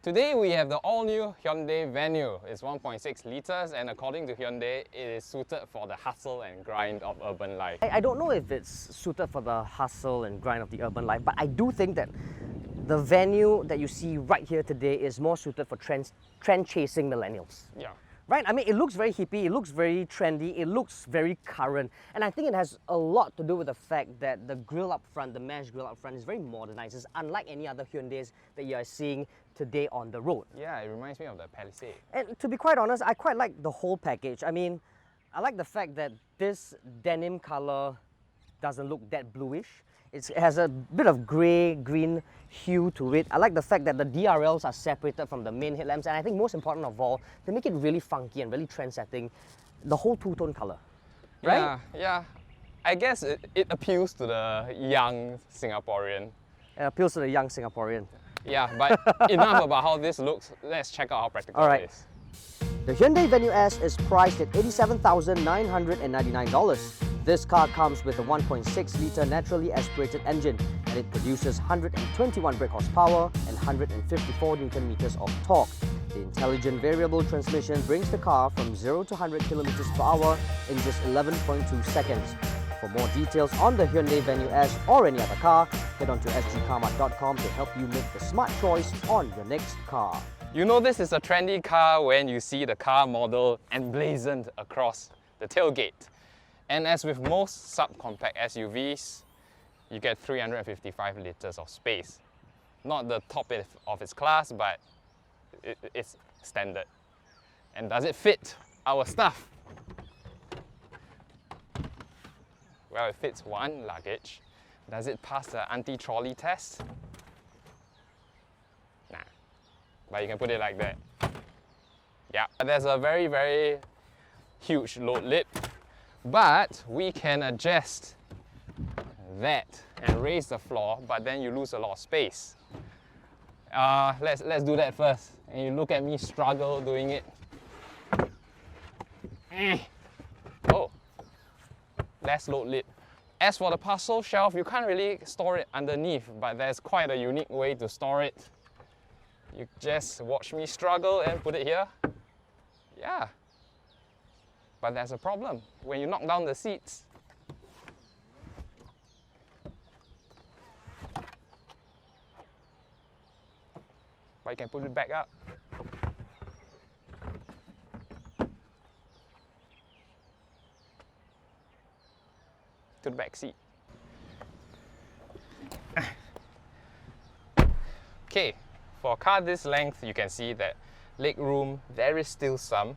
Today we have the all-new Hyundai Venue. It's 1.6 litres and according to Hyundai, it is suited for the hustle and grind of urban life. I don't know if it's suited for the hustle and grind of the urban life, but I do think that the Venue that you see right here today is more suited for trend-chasing millennials. Yeah. Right? I mean, it looks very hippie, it looks very trendy, it looks very current. And I think it has a lot to do with the fact that the grille up front, the mesh grille up front, is very modernized. It's unlike any other Hyundais that you are seeing today on the road. Yeah, it reminds me of the Palisade. And to be quite honest, I quite like the whole package. I mean, I like the fact that this denim color doesn't look that bluish. It has a bit of grey-green hue to it. I like the fact that the DRLs are separated from the main headlamps, and I think most important of all, they make it really funky and really trend-setting, the whole two-tone color, right? Yeah. I guess it appeals to the young Singaporean. It appeals to the young Singaporean. Yeah, but enough about how this looks. Let's check out how practical it is. The Hyundai Venue S is priced at $87,999. This car comes with a 1.6-litre naturally aspirated engine, and it produces 121 brake horsepower and 154 Nm of torque. The intelligent variable transmission brings the car from 0 to 100 km/h in just 11.2 seconds. For more details on the Hyundai Venue S or any other car, head on to sgCarMart.com to help you make the smart choice on your next car. You know this is a trendy car when you see the car model emblazoned across the tailgate. And as with most subcompact SUVs, you get 355 litres of space. Not the top of its class, but it's standard. And does it fit our stuff? Well, it fits one luggage. Does it pass the anti-trolley test? Nah, but you can put it like that. Yeah, there's a very, very huge load lip, but we can adjust that and raise the floor, but then you lose a lot of space. Let's do that first. And you look at me struggle doing it. Oh, less load lip. As for the parcel shelf, you can't really store it underneath, but there's quite a unique way to store it. You just watch me struggle and put it here. Yeah. But there's a problem. When you knock down the seats, but you can put it back up. To the back seat. Okay, for a car this length, you can see that leg room, there is still some,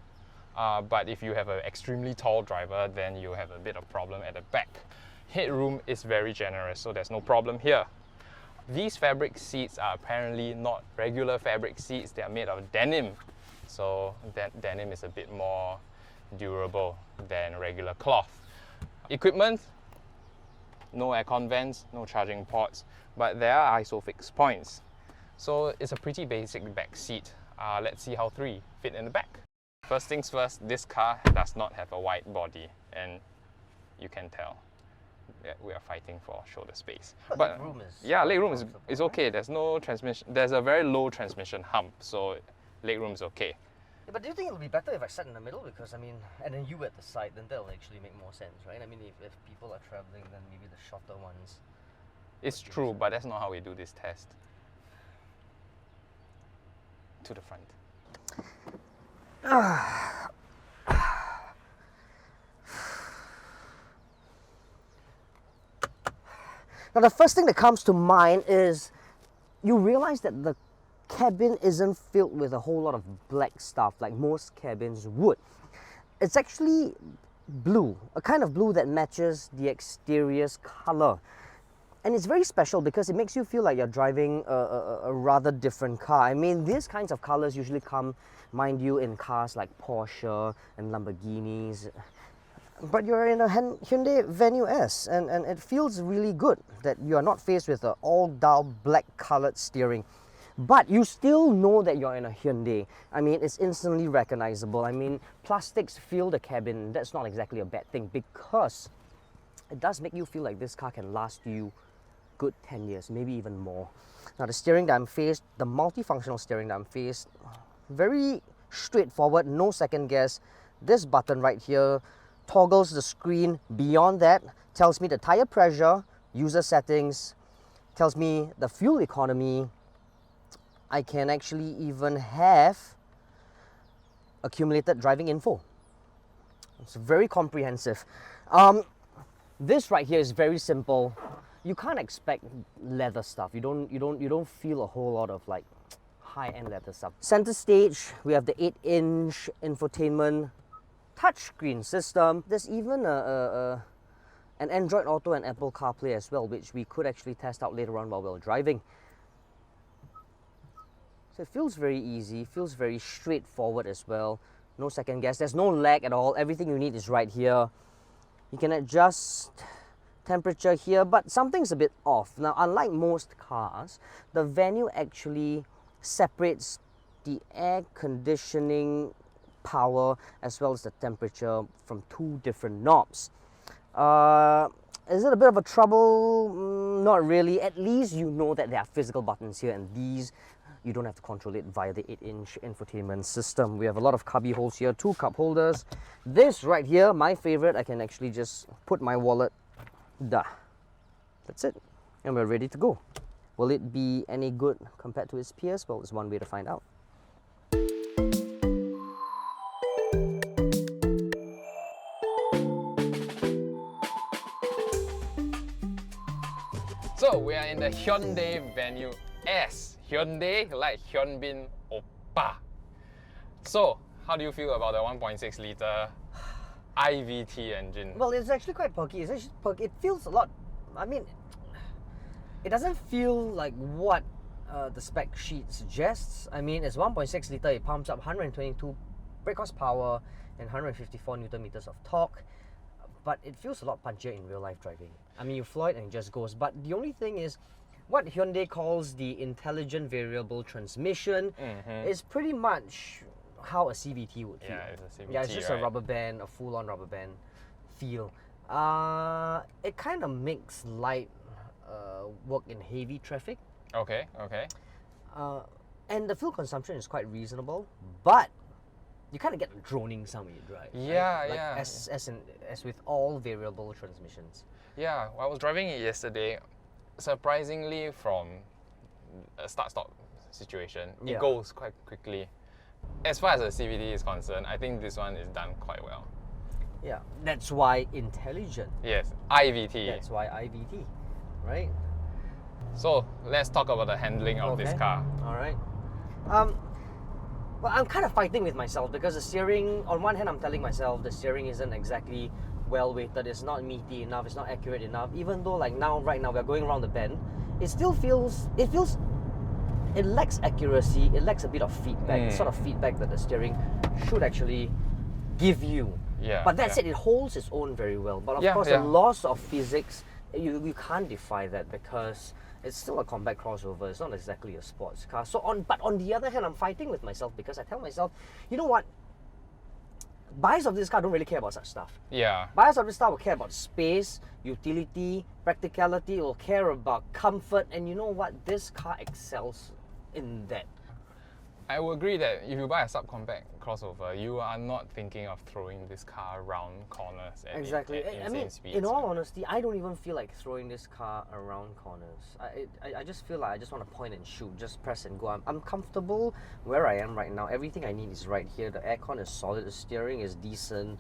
but if you have an extremely tall driver, then you have a bit of problem at the back. Headroom is very generous, so there's no problem here. These fabric seats are apparently not regular fabric seats, they are made of denim. So denim is a bit more durable than regular cloth. Equipment, no aircon vents, no charging ports, but there are ISOFIX points. So it's a pretty basic back seat. Let's see how 3 fit in the back. First things first, this car does not have a wide body, and you can tell that we are fighting for shoulder space. But legroom is okay. There's no transmission. There's a very low transmission hump, so legroom is okay. Yeah, but do you think it'll be better if I sat in the middle? Because I mean, and then you at the side, then that'll actually make more sense, right? I mean, if people are traveling, then maybe the shorter ones. It's true, but that's not how we do this test. To the front. Now, the first thing that comes to mind is you realize that the cabin isn't filled with a whole lot of black stuff like most cabins would. It's actually blue, a kind of blue that matches the exterior's color. And it's very special because it makes you feel like you're driving a rather different car. I mean, these kinds of colors usually come, mind you, in cars like Porsche and Lamborghinis. But you're in a Hyundai Venue S, and it feels really good that you are not faced with an all-dull black-colored steering. But you still know that you're in a Hyundai. I mean, it's instantly recognizable. I mean, plastics fill the cabin. That's not exactly a bad thing because it does make you feel like this car can last you good 10 years, maybe even more. Now the steering that I'm faced, the multifunctional steering that I'm faced, very straightforward, no second guess. This button right here toggles the screen. Beyond that, tells me the tire pressure, user settings, tells me the fuel economy. I can actually even have accumulated driving info. It's very comprehensive. This right here is very simple. You can't expect leather stuff. You don't feel a whole lot of like high-end leather stuff. Center stage, we have the 8-inch infotainment touchscreen system. There's even an Android Auto and Apple CarPlay as well, which we could actually test out later on while we're driving. So it feels very easy, feels very straightforward as well. No second guess, there's no lag at all. Everything you need is right here. You can adjust temperature here, but something's a bit off. Now, unlike most cars, the Venue actually separates the air conditioning power as well as the temperature from two different knobs. Is it a bit of a trouble? Not really. At least you know that there are physical buttons here, and these you don't have to control it via the 8-inch infotainment system. We have a lot of cubby holes here, 2 cup holders. This right here, my favorite, I can actually just put my wallet. That's it. And we're ready to go. Will it be any good compared to its peers? Well, there's one way to find out. So we are in the Hyundai Venue S. Hyundai like Hyunbin Oppa. So how do you feel about the 1.6 litre IVT engine? Well, it's actually quite perky. It's actually perky. It feels a lot. I mean, it doesn't feel like what the spec sheet suggests. I mean, it's 1.6 litre. It pumps up 122 brake horsepower and 154 Newton meters of torque. But it feels a lot punchier in real life driving. I mean, you floor it and it just goes. But the only thing is, what Hyundai calls the intelligent variable transmission is pretty much how a CVT would feel. Yeah, it's a CVT, yeah, it's just right? a rubber band, a full-on rubber band feel. It kind of makes light work in heavy traffic. Okay, okay. And the fuel consumption is quite reasonable, but you kind of get a droning sound when you drive. Yeah, right? Like yeah. As with all variable transmissions. Yeah, I was driving it yesterday. Surprisingly, from a start-stop situation, it goes quite quickly. As far as the CVT is concerned, I think this one is done quite well. Yeah, that's why intelligent. Yes, IVT. That's why IVT, right? So let's talk about the handling of this car. All right. Well, I'm kind of fighting with myself because the steering, on one hand, I'm telling myself the steering isn't exactly well weighted, it's not meaty enough, it's not accurate enough. Even though like right now we're going around the bend, it still feels, it lacks accuracy, it lacks a bit of feedback, the sort of feedback that the steering should actually give you. Yeah. But that said, it holds its own very well. But of course, the laws of physics, you can't defy that because it's still a compact crossover. It's not exactly a sports car. But on the other hand, I'm fighting with myself because I tell myself, you know what? Buyers of this car don't really care about such stuff. Yeah. Buyers of this car will care about space, utility, practicality, will care about comfort, and you know what? This car excels in that. I would agree that if you buy a subcompact crossover, you are not thinking of throwing this car around corners at Exactly. at I mean, insane speeds. in all honesty, I don't even feel like throwing this car around corners. I just feel like I just want to point and shoot, just press and go. I'm comfortable where I am right now. Everything I need is right here. The aircon is solid. The steering is decent.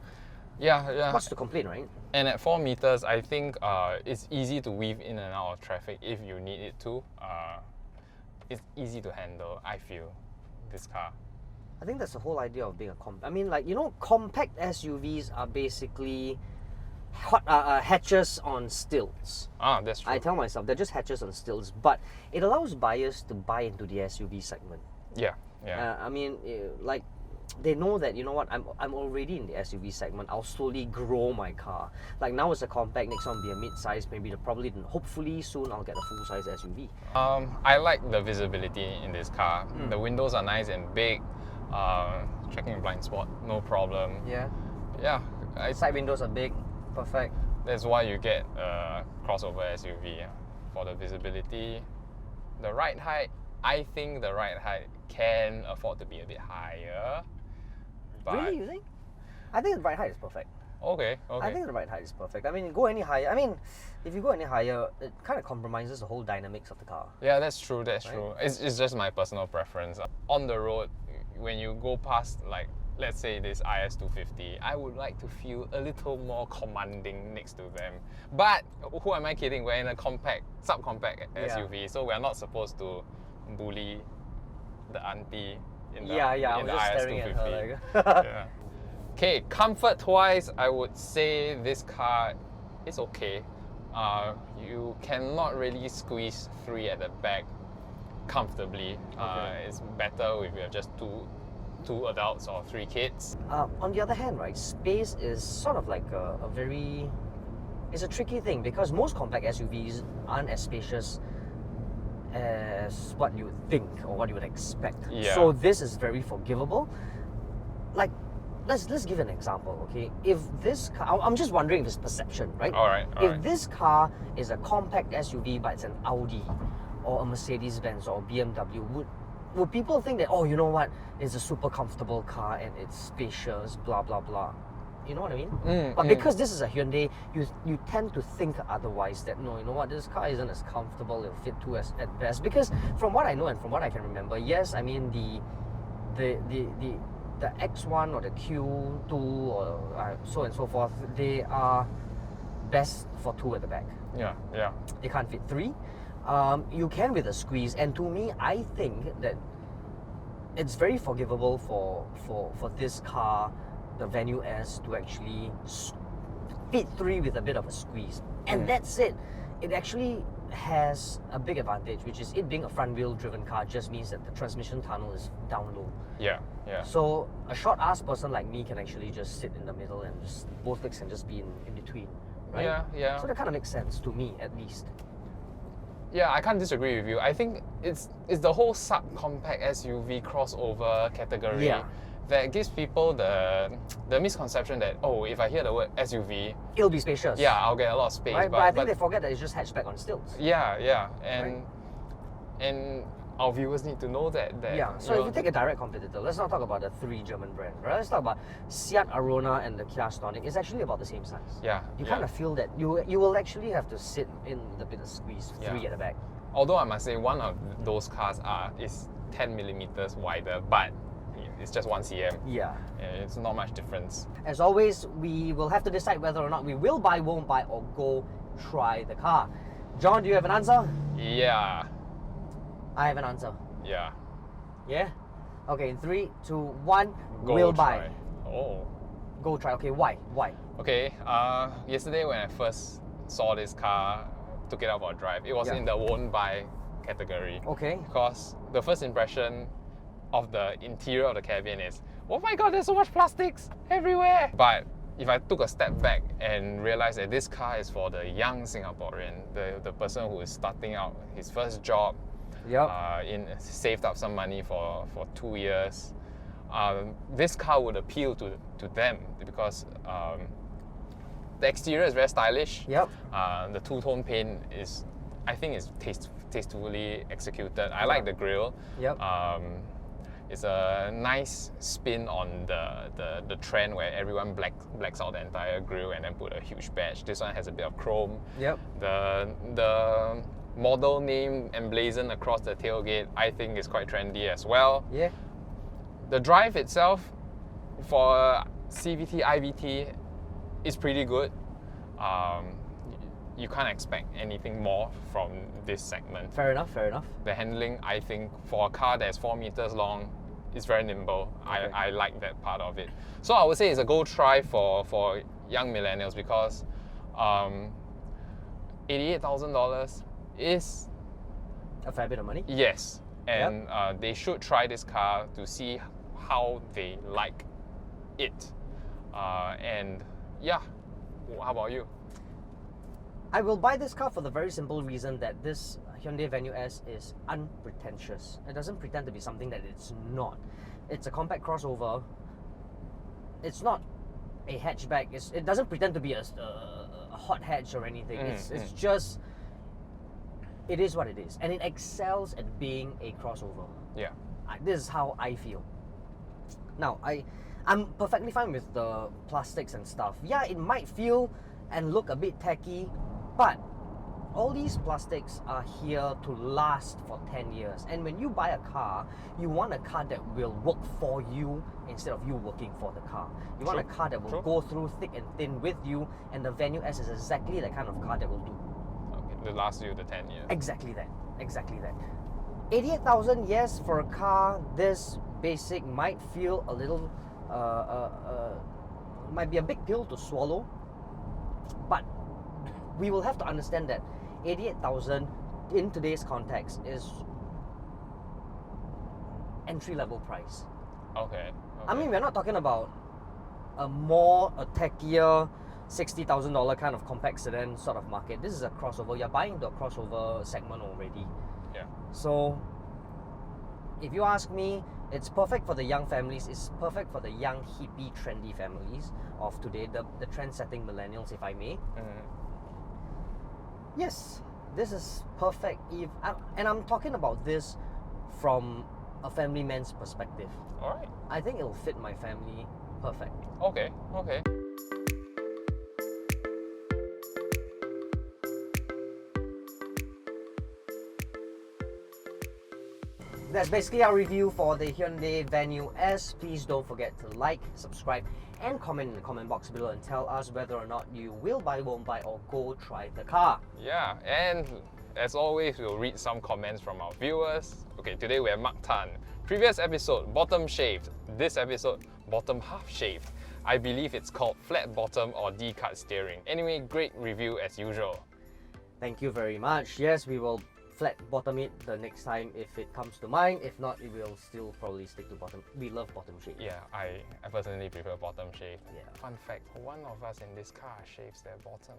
Yeah. What's to complain, right? And at 4 meters, I think it's easy to weave in and out of traffic if you need it to. It's easy to handle, I feel, this car. I think that's the whole idea of being a compact. I mean, like, you know, compact SUVs are basically hatches on stilts. Ah, that's true. I tell myself they're just hatches on stilts, but it allows buyers to buy into the SUV segment. Yeah. I mean, like, they know that, you know what, I'm already in the SUV segment. I'll slowly grow my car. Like, now it's a compact, next one will be a mid-size, hopefully soon I'll get a full-size SUV. I like the visibility in this car. The windows are nice and big. Checking blind spot, no problem. Yeah. Yeah. Side windows are big, perfect. That's why you get a crossover SUV. Yeah. for the visibility. The ride height, I think the ride height can afford to be a bit higher. But Really, you think? I think the ride height is perfect. Okay. I think the ride height is perfect. I mean, go any higher. I mean, if you go any higher, it kind of compromises the whole dynamics of the car. Yeah, that's true. That's true. It's just my personal preference. On the road, when you go past, like, let's say this IS250, I would like to feel a little more commanding next to them. But who am I kidding? We're in a subcompact SUV, so we're not supposed to bully the auntie in the, I in was the just IS250. staring at her like. Yeah. Okay, comfort-wise, I would say this car is okay. You cannot really squeeze 3 at the back comfortably. It's better if you have just two adults or 3 kids. On the other hand, right, space is sort of like a very... It's a tricky thing because most compact SUVs aren't as spacious as what you would think or what you would expect. Yeah. So this is very forgivable. Like, let's give an example, okay? If this car, I'm just wondering if it's perception, right? All right. If this car is a compact SUV but it's an Audi or a Mercedes-Benz or BMW, would people think that, oh, you know what, it's a super comfortable car and it's spacious, blah, blah, blah. You know what I mean? But because this is a Hyundai, you tend to think otherwise, that no, you know what, this car isn't as comfortable, it'll fit 2S at best. Because from what I know and from what I can remember, yes, I mean the X1 or the Q2 or so and so forth, they are best for 2 at the back. Yeah. They can't fit 3. You can with a squeeze, and to me, I think that it's very forgivable for this car, the Venue S, to actually fit 3 with a bit of a squeeze. And that's it. It actually has a big advantage, which is it being a front-wheel driven car just means that the transmission tunnel is down low. Yeah. So a short-ass person like me can actually just sit in the middle and just both legs can just be in between, right? Yeah. So that kind of makes sense to me, at least. Yeah, I can't disagree with you. I think it's the whole subcompact SUV crossover category that gives people the misconception that, oh, if I hear the word SUV, It'll be spacious. yeah, I'll get a lot of space. Right? But I think they forget that it's just hatchback on stilts. Yeah, and our viewers need to know that. Yeah. So if you take a direct competitor, let's not talk about the 3 German brands, right? Let's talk about Seat Arona and the Kia Stonic. It's actually about the same size. Yeah. You kind of feel that you will actually have to sit in the bit of squeeze 3 at the back. Although I must say one of those cars is 10 millimeters wider, but it's just 1 cm. Yeah. It's not much difference. As always, we will have to decide whether or not we will buy, won't buy, or go try the car. John, do you have an answer? Yeah. I have an answer. Yeah. Yeah? Okay, in 3, 2, 1, Go we'll try. buy. Oh. Go try. Okay, why? Okay, yesterday when I first saw this car, took it out for a drive, it was in the won't buy category. Okay. Because the first impression of the interior of the cabin is, oh my god, there's so much plastics everywhere. But if I took a step back and realized that this car is for the young Singaporean, the person who is starting out his first job, saved up some money for 2 years, this car would appeal to them because the exterior is very stylish. The two-tone paint is, I think, is tastefully executed. I like the grille. It's a nice spin on the trend where everyone blacks out the entire grille and then put a huge badge. This one has a bit of chrome. The model name emblazoned across the tailgate, I think, is quite trendy as well. The drive itself for CVT, IVT is pretty good. You can't expect anything more from this segment. Fair enough. The handling, I think, for a car that's 4 meters long, is very nimble. I like that part of it. So I would say it's a go try for young millennials because $88,000 is a fair bit of money. Yes, and they should try this car to see how they like it. And yeah, how about you? I will buy this car for the very simple reason that this Hyundai Venue S is unpretentious. It doesn't pretend to be something that it's not. It's a compact crossover. It's not a hatchback. It doesn't pretend to be a hot hatch or anything. It's just it is what it is, and it excels at being a crossover. Yeah. This is how I feel. Now, I'm perfectly fine with the plastics and stuff. Yeah, it might feel and look a bit tacky, but all these plastics are here to last for 10 years. And when you buy a car, you want a car that will work for you instead of you working for the car. You want a car that will go through thick and thin with you, and the Venue S is exactly the kind of car that will do. Okay, to last you the 10 years. Exactly that. Exactly that. 88,000, yes, for a car this basic might feel a little, might be a big pill to swallow, but we will have to understand that 88,000 in today's context is entry-level price. Okay. I mean, we're not talking about a techier $60,000 kind of compact sedan sort of market. This is a crossover. You're buying the crossover segment already. Yeah. So, if you ask me, it's perfect for the young families. It's perfect for the young, hippie, trendy families of today, the trend-setting millennials, if I may. Yes, this is perfect. And I'm talking about this from a family man's perspective. All right. I think it'll fit my family perfect. Okay. Okay. That's basically our review for the Hyundai Venue S. Please don't forget to like, subscribe, and comment in the comment box below and tell us whether or not you will buy, won't buy, or go try the car. Yeah, and as always, we'll read some comments from our viewers. Okay, today we have Mark Tan. Previous episode, bottom shaved. This episode, bottom half shaved. I believe it's called flat bottom or D-cut steering. Anyway, great review as usual. Thank you very much. Yes, we will flat bottom it the next time if it comes to mind. If not, it will still probably stick to bottom. We love bottom shave. Yeah, I personally prefer bottom shave. Yeah. Fun fact, one of us in this car shaves their bottom.